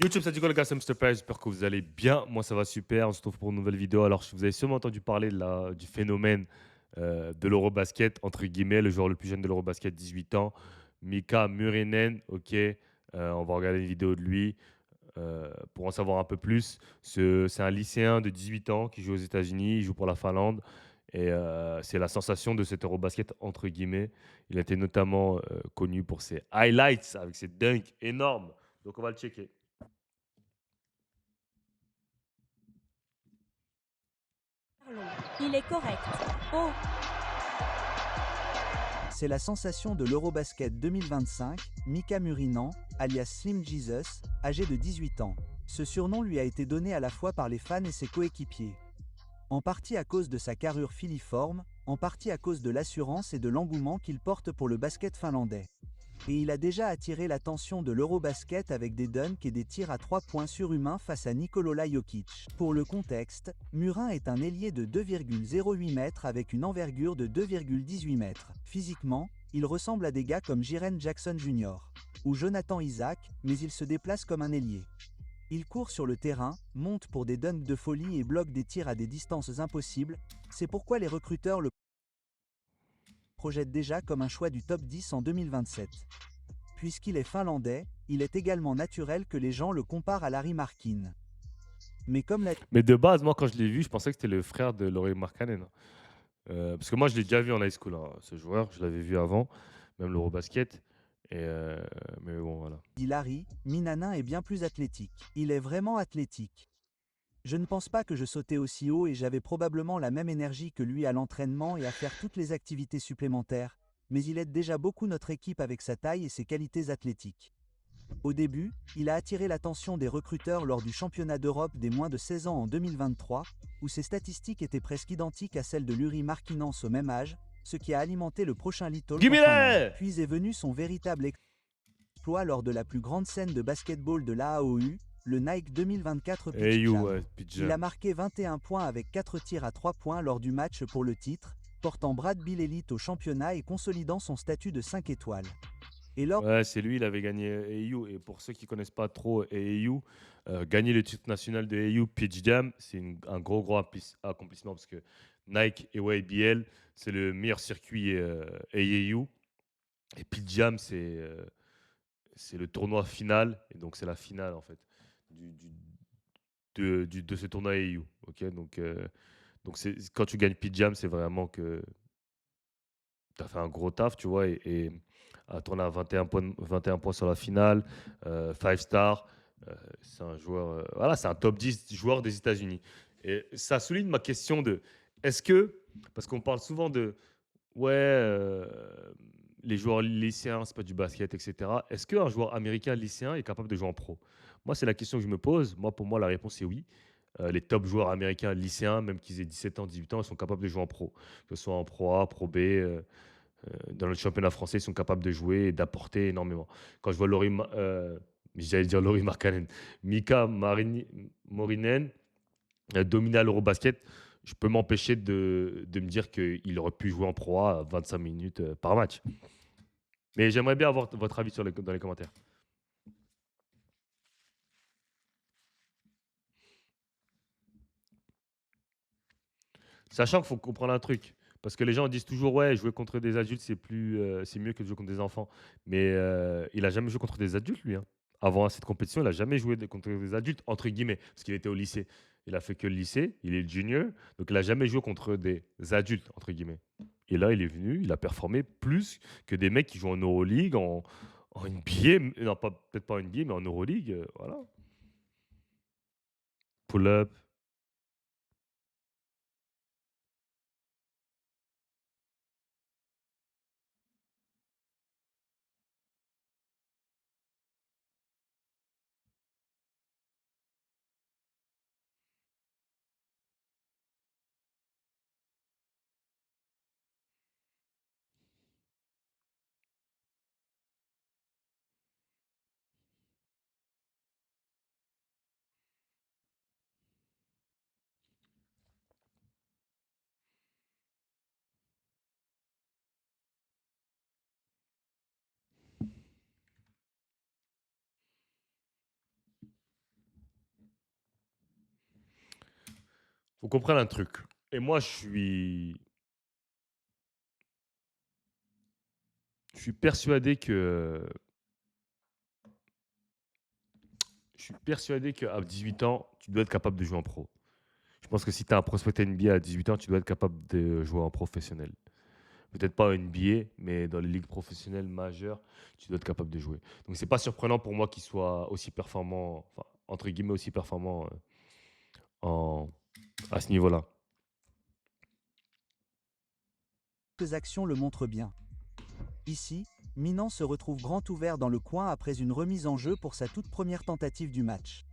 YouTube, ça dit quoi les gars, c'est Mr. Père, j'espère que vous allez bien. Moi, ça va super. On se retrouve pour une nouvelle vidéo. Alors, vous avez sûrement entendu parler du phénomène de l'Eurobasket, entre guillemets, le joueur le plus jeune de l'Eurobasket, 18 ans, Mika Murinen. Ok, on va regarder une vidéo de lui pour en savoir un peu plus. C'est un lycéen de 18 ans qui joue aux États-Unis, il joue pour la Finlande. Et c'est la sensation de cet Eurobasket, entre guillemets. Il a été notamment connu pour ses highlights avec ses dunks énormes. Donc, on va le checker. Il est correct. Oh, C'est la sensation de l'Eurobasket 2025, Mika Murinan, alias Slim Jesus, âgé de 18 ans. Ce surnom lui a été donné à la fois par les fans et ses coéquipiers. En partie à cause de sa carrure filiforme, en partie à cause de l'assurance et de l'engouement qu'il porte pour le basket finlandais. Et il a déjà attiré l'attention de l'Eurobasket avec des dunks et des tirs à 3 points surhumains face à Nikola Jokic. Pour le contexte, Murin est un ailier de 2,08 mètres avec une envergure de 2,18 mètres. Physiquement, il ressemble à des gars comme Jaren Jackson Jr. ou Jonathan Isaac, mais il se déplace comme un ailier. Il court sur le terrain, monte pour des dunks de folie et bloque des tirs à des distances impossibles, c'est pourquoi les recruteurs le projettent déjà comme un choix du top 10 en 2027. Puisqu'il est finlandais, il est également naturel que les gens le comparent à Larry Markin. Mais comme l'a Mais de base, moi, quand je l'ai vu, je pensais que c'était le frère de Lauri Markkanen. Parce que moi, je l'ai déjà vu en high school, hein, ce joueur. Je l'avais vu avant, même l'Eurobasket. Et mais bon, voilà. dit Larry, Minanin est bien plus athlétique. Il est vraiment athlétique. Je ne pense pas que je sautais aussi haut et j'avais probablement la même énergie que lui à l'entraînement et à faire toutes les activités supplémentaires, mais il aide déjà beaucoup notre équipe avec sa taille et ses qualités athlétiques. Au début, il a attiré l'attention des recruteurs lors du championnat d'Europe des moins de 16 ans en 2023, où ses statistiques étaient presque identiques à celles de Luri Markkinens au même âge, ce qui a alimenté le prochain League Talk Give en me Finlande. that! Puis est venu son véritable exploit lors de la plus grande scène de basketball de l'AAOU, le Nike 2024 Hey, Pitch you, Jam. Pete Il a Jam. marqué 21 points avec 4 tirs à 3 points lors du match pour le titre, portant Brad Bill Elite au championnat et consolidant son statut de 5 étoiles. Et lors Ouais, c'est lui, il avait gagné AU. Et pour ceux qui connaissent pas trop AU, gagner le titre national de AU Pitch Jam, c'est un gros accomplissement parce que Nike et YBL, c'est le meilleur circuit AAU. Et Pitch Jam, c'est le tournoi final. Et donc, c'est la finale, en fait, du, du- de ce tournoi AU. Ok, donc quand tu gagnes Pitch Jam, c'est vraiment que tu as fait un gros taf, tu vois. Et tourner à 21 points sur la finale, 5 stars, c'est un joueur, voilà, c'est un top 10 joueur des États-Unis. Et ça souligne ma question de est-ce que, parce qu'on parle souvent de ouais, les joueurs lycéens, c'est pas du basket, etc. Est-ce qu'un joueur américain lycéen est capable de jouer en pro? Moi, c'est la question que je me pose. Moi, pour moi, la réponse est oui. Les top joueurs américains lycéens, même qu'ils aient 17 ans, 18 ans, ils sont capables de jouer en pro. Que ce soit en Pro A, Pro B, dans le championnat français, ils sont capables de jouer et d'apporter énormément. Quand je vois j'allais dire Laurie Markkanen, Mika Morinen dominer à l'Eurobasket, je peux m'empêcher de me dire qu'il aurait pu jouer en Pro A 25 minutes par match. Mais j'aimerais bien avoir votre avis dans les commentaires. Sachant qu'il faut comprendre un truc. Parce que les gens disent toujours, ouais, jouer contre des adultes, c'est mieux que de jouer contre des enfants. Mais il a jamais joué contre des adultes, lui, hein. Avant cette compétition, il a jamais joué contre des adultes, entre guillemets, parce qu'il était au lycée. Il a fait que le lycée, il est junior, donc il a jamais joué contre des adultes, entre guillemets. Et là, il est venu, il a performé plus que des mecs qui jouent en Euroleague, en NBA, non, peut-être pas en NBA, mais en Euroleague, voilà. Pull-up. Faut comprendre un truc. Et moi, je suis persuadé que je suis persuadé qu'à 18 ans, tu dois être capable de jouer en pro. Je pense que si tu as un prospect NBA à 18 ans, tu dois être capable de jouer en professionnel. Peut-être pas en NBA, mais dans les ligues professionnelles majeures, tu dois être capable de jouer. Donc c'est pas surprenant pour moi qu'il soit aussi performant, enfin, entre guillemets aussi performant en, à ce niveau-là. Quelques actions le montrent bien. Ici, Minan se retrouve grand ouvert dans le coin après une remise en jeu pour sa toute première tentative du match.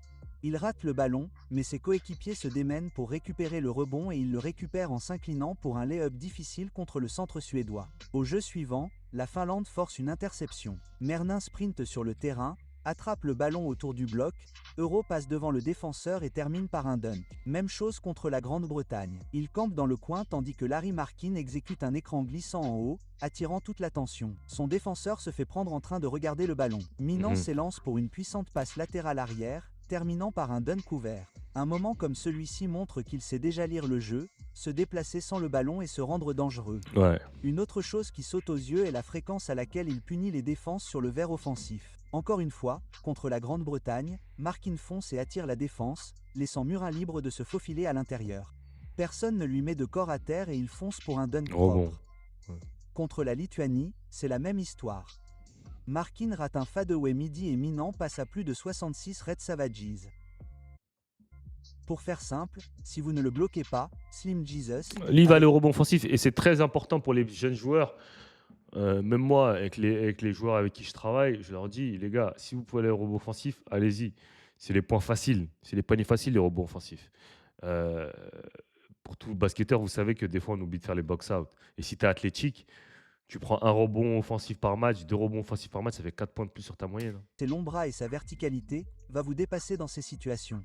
Il rate le ballon, mais ses coéquipiers se démènent pour récupérer le rebond et il le récupère en s'inclinant pour un lay-up difficile contre le centre suédois. Au jeu suivant, la Finlande force une interception. Mernin sprinte sur le terrain, attrape le ballon autour du bloc, Euro passe devant le défenseur et termine par un dunk. Même chose contre la Grande-Bretagne. Il campe dans le coin tandis que Larry Markin exécute un écran glissant en haut, attirant toute l'attention. Son défenseur se fait prendre en train de regarder le ballon. Minan Mhm. s'élance pour une puissante passe latérale arrière, terminant par un dunk couvert. Un moment comme celui-ci montre qu'il sait déjà lire le jeu, se déplacer sans le ballon et se rendre dangereux. Ouais. Une autre chose qui saute aux yeux est la fréquence à laquelle il punit les défenses sur le vers offensif. Encore une fois, contre la Grande-Bretagne, Markin fonce et attire la défense, laissant Murin libre de se faufiler à l'intérieur. Personne ne lui met de corps à terre et il fonce pour un dunk Rebond. propre. Contre la Lituanie, c'est la même histoire. Markin rate un fadeaway midi et Minan passe à plus de 66 Red Savages. Pour faire simple, si vous ne le bloquez pas, Slim Jesus, Lui, il va avec aller au rebond offensif et c'est très important pour les jeunes joueurs. Même moi, avec les joueurs avec qui je travaille, je leur dis, les gars, si vous pouvez aller au rebond offensif, allez-y. C'est les points faciles, c'est les paniers faciles, les rebonds offensifs. Euh, pour tout basketteur, vous savez que des fois, on oublie de faire les box-out. Et si tu es athlétique, tu prends un rebond offensif par match, 2 rebonds offensifs par match, ça fait 4 points de plus sur ta moyenne, hein. ses longs bras et sa verticalité, va vous dépasser dans ces situations.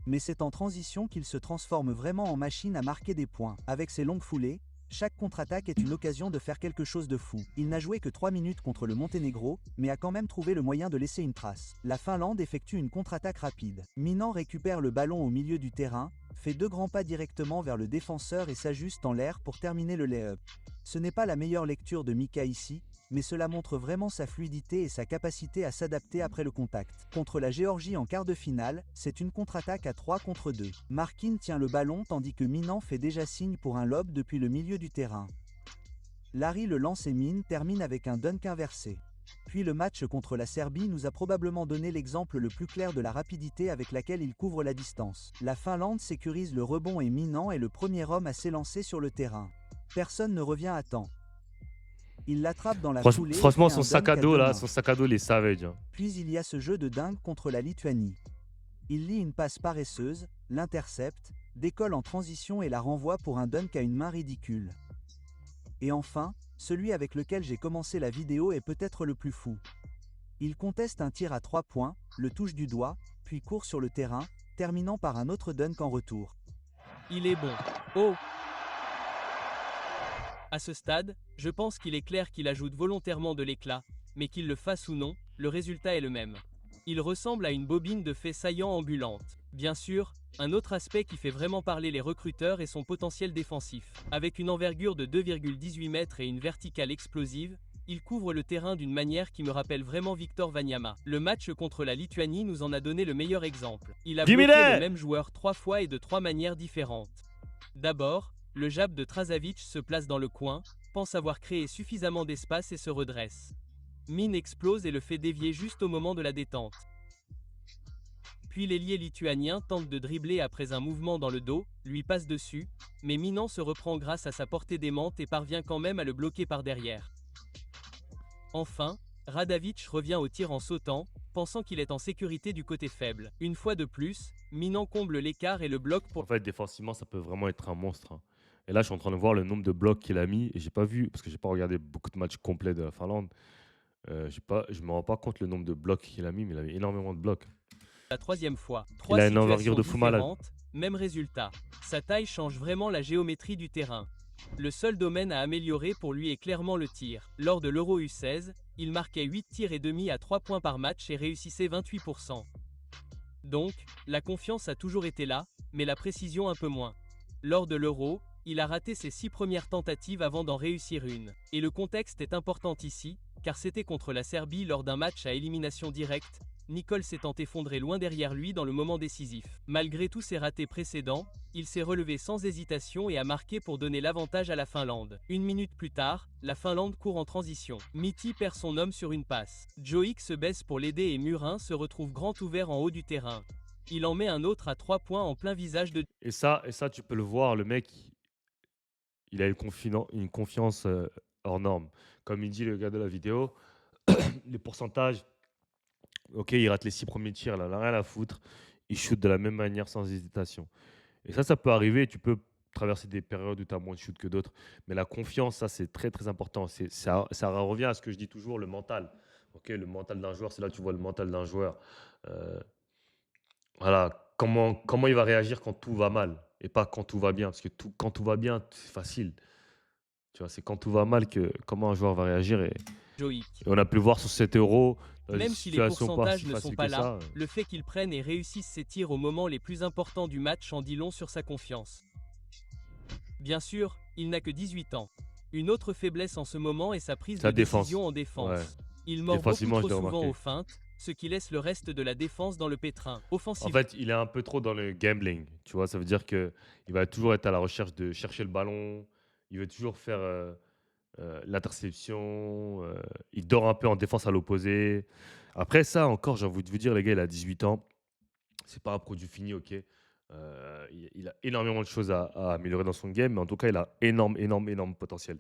Mais c'est en transition qu'il se transforme vraiment en machine à marquer des points. Avec ses longues foulées, chaque contre-attaque est une occasion de faire quelque chose de fou. Il n'a joué que 3 minutes contre le Monténégro, mais a quand même trouvé le moyen de laisser une trace. La Finlande effectue une contre-attaque rapide. Minan récupère le ballon au milieu du terrain, fait 2 grands pas directement vers le défenseur et s'ajuste en l'air pour terminer le lay-up. Ce n'est pas la meilleure lecture de Mika ici, mais cela montre vraiment sa fluidité et sa capacité à s'adapter après le contact. Contre la Géorgie en quart de finale, c'est une contre-attaque à 3 contre 2. Markin tient le ballon tandis que Minan fait déjà signe pour un lob depuis le milieu du terrain. Larry le lance et Min termine avec un dunk inversé. Puis le match contre la Serbie nous a probablement donné l'exemple le plus clair de la rapidité avec laquelle il couvre la distance. La Finlande sécurise le rebond et Minan est le premier homme à s'élancer sur le terrain. Personne ne revient à temps. Il l'attrape dans la foulée et Franchement, fait son un sac dunk à à dos, 2 là, mains. son sac à dos, il est savage, hein. Puis il y a ce jeu de dingue contre la Lituanie. Il lit une passe paresseuse, l'intercepte, décolle en transition et la renvoie pour un dunk à une main ridicule. Et enfin, celui avec lequel j'ai commencé la vidéo est peut-être le plus fou. Il conteste un tir à 3 points, le touche du doigt, puis court sur le terrain, terminant par un autre dunk en retour. Il est bon. Oh! À ce stade, je pense qu'il est clair qu'il ajoute volontairement de l'éclat, mais qu'il le fasse ou non, le résultat est le même. Il ressemble à une bobine de faits saillants ambulante. Bien sûr, un autre aspect qui fait vraiment parler les recruteurs est son potentiel défensif. Avec une envergure de 2,18 mètres et une verticale explosive, il couvre le terrain d'une manière qui me rappelle vraiment Victor Wanyama. Le match contre la Lituanie nous en a donné le meilleur exemple. Il a bloqué le même joueur 3 fois et de 3 manières différentes. D'abord, le jab de Trazavic se place dans le coin, pense avoir créé suffisamment d'espace et se redresse. Min explose et le fait dévier juste au moment de la détente. Puis l'ailier lituanien tente de dribbler après un mouvement dans le dos, lui passe dessus, mais Minan se reprend grâce à sa portée d'aimante et parvient quand même à le bloquer par derrière. Enfin, Radavic revient au tir en sautant, pensant qu'il est en sécurité du côté faible. Une fois de plus, Minan comble l'écart et le bloque pour... En fait, défensivement, ça peut vraiment être un monstre, hein. Et là, je suis en train de voir le nombre de blocs qu'il a mis et j'ai pas vu, parce que j'ai pas regardé beaucoup de matchs complets de la Finlande. Je me rends pas compte le nombre de blocs qu'il a mis, mais il a mis énormément de blocs. la troisième fois. Il Trois a une envergure situations de fou malade. différentes, même résultat. Sa taille change vraiment la géométrie du terrain. Le seul domaine à améliorer pour lui est clairement le tir. Lors de l'Euro U16, il marquait 8 tirs et demi à 3 points par match et réussissait 28%. Donc, la confiance a toujours été là, mais la précision un peu moins. Lors de l'Euro, il a raté ses 6 premières tentatives avant d'en réussir une. Et le contexte est important ici, car c'était contre la Serbie lors d'un match à élimination directe, Nicole s'étant effondré loin derrière lui dans le moment décisif. Malgré tous ses ratés précédents, il s'est relevé sans hésitation et a marqué pour donner l'avantage à la Finlande. Une minute plus tard, la Finlande court en transition. Mitty perd son homme sur une passe. Joik se baisse pour l'aider et Murin se retrouve grand ouvert en haut du terrain. Il en met un autre à 3 points en plein visage de... Et ça, tu peux le voir, le mec, il a une confiance hors norme. Comme il dit le gars de la vidéo, les pourcentages, ok, il rate les 6 premiers tirs, il en a rien à foutre. Il shoot de la même manière sans hésitation. Et ça peut arriver. Tu peux traverser des périodes où tu as moins de shoot que d'autres. Mais la confiance, ça, c'est très, très important. Ça revient à ce que je dis toujours, le mental. Ok, le mental d'un joueur, c'est là que tu vois le mental d'un joueur. Euh, voilà, comment il va réagir quand tout va mal et pas quand tout va bien. Parce que quand tout va bien, c'est facile. Tu vois, c'est quand tout va mal que comment un joueur va réagir. Et Joik. on a pu le voir sur 7 euros, dans des Même si les situations pas pourcentages si ne sont faciles pas que là, ça. le fait qu'il prenne et réussisse ses tirs au moment les plus importants du match en dit long sur sa confiance. Bien sûr, il n'a que 18 ans. Une autre faiblesse en ce moment est sa prise de Sa défense. décision en Ouais. défense. Il mord beaucoup Défensivement, je trop l'ai souvent remarqué. aux feintes, ce qui laisse le reste de la défense dans le pétrin. En Offensivement, fait, il est un peu trop dans le gambling. Tu vois, ça veut dire que il va toujours être à la recherche de chercher le ballon. Il veut toujours faire l'interception. Il dort un peu en défense à l'opposé. Après ça, encore, j'ai envie de vous dire, les gars, il a 18 ans. C'est pas un produit fini, ok. Il a énormément de choses à améliorer dans son game, mais en tout cas, il a énorme potentiel.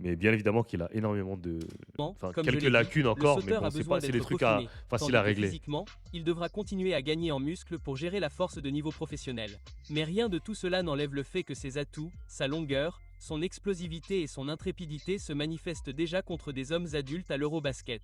Mais bien évidemment qu'il a énormément de, enfin, comme je quelques l'ai dit, lacunes le encore, mais sauteur bon, a besoin c'est des d'être trucs peaufiné, faciles tandis à que régler. physiquement, il devra continuer à gagner en muscles pour gérer la force de niveau professionnel. Mais rien de tout cela n'enlève le fait que ses atouts, sa longueur, son explosivité et son intrépidité se manifestent déjà contre des hommes adultes à l'Eurobasket.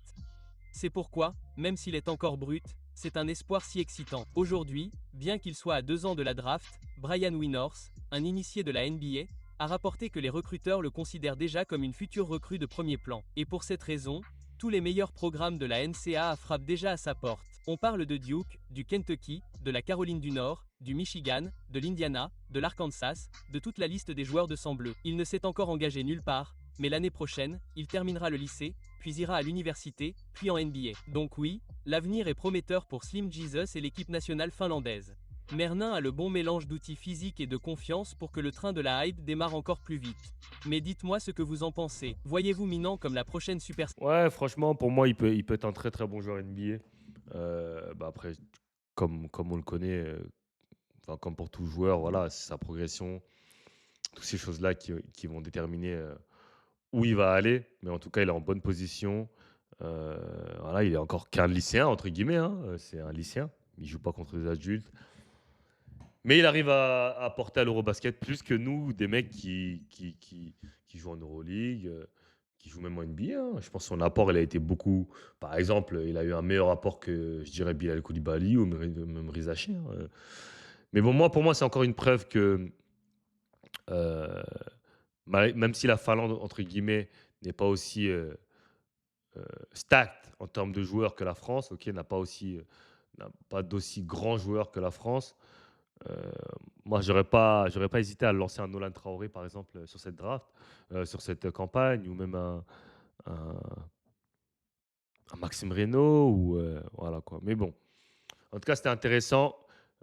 C'est pourquoi, même s'il est encore brut, c'est un espoir si excitant. Aujourd'hui, bien qu'il soit à 2 ans de la draft, Brian Windhorst, un initié de la NBA, a rapporté que les recruteurs le considèrent déjà comme une future recrue de premier plan. Et pour cette raison, tous les meilleurs programmes de la NCAA frappent déjà à sa porte. On parle de Duke, du Kentucky, de la Caroline du Nord, du Michigan, de l'Indiana, de l'Arkansas, de toute la liste des joueurs de sang bleu. Il ne s'est encore engagé nulle part, mais l'année prochaine, il terminera le lycée, puis ira à l'université, puis en NBA. Donc oui, l'avenir est prometteur pour Slim Jesus et l'équipe nationale finlandaise. Mernin a le bon mélange d'outils physiques et de confiance pour que le train de la hype démarre encore plus vite. Mais dites-moi ce que vous en pensez. Voyez-vous Minan comme la prochaine superstar? Ouais, franchement, pour moi, il peut être un très très bon joueur NBA. Bah après, comme on le connaît, enfin, comme pour tout joueur, voilà, c'est sa progression, toutes ces choses-là qui vont déterminer où il va aller. Mais en tout cas, il est en bonne position. Voilà, il est encore qu'un lycéen, entre guillemets, hein, c'est un lycéen. Il joue pas contre des adultes. Mais il arrive à porter à l'Eurobasket plus que nous, des mecs qui jouent en Euroleague, qui jouent même en NBA, hein. Je pense que son apport, il a été beaucoup. Par exemple, il a eu un meilleur apport que, je dirais, Bilal Koulibaly ou même Riza Hachi, hein. Mais bon, pour moi, c'est encore une preuve que euh, même si la Finlande, entre guillemets, n'est pas aussi stacked en termes de joueurs que la France, ok, n'a pas d'aussi grands joueurs que la France. Euh, Moi, j'aurais pas hésité à lancer un Nolan Traoré, par exemple, sur cette draft, sur cette campagne, ou même un- un Maxime Reynaud, ou voilà quoi. Mais bon, en tout cas, c'était intéressant.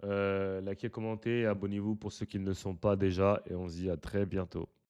Likez, commentez, abonnez-vous pour ceux qui ne le sont pas déjà, et on se dit à très bientôt.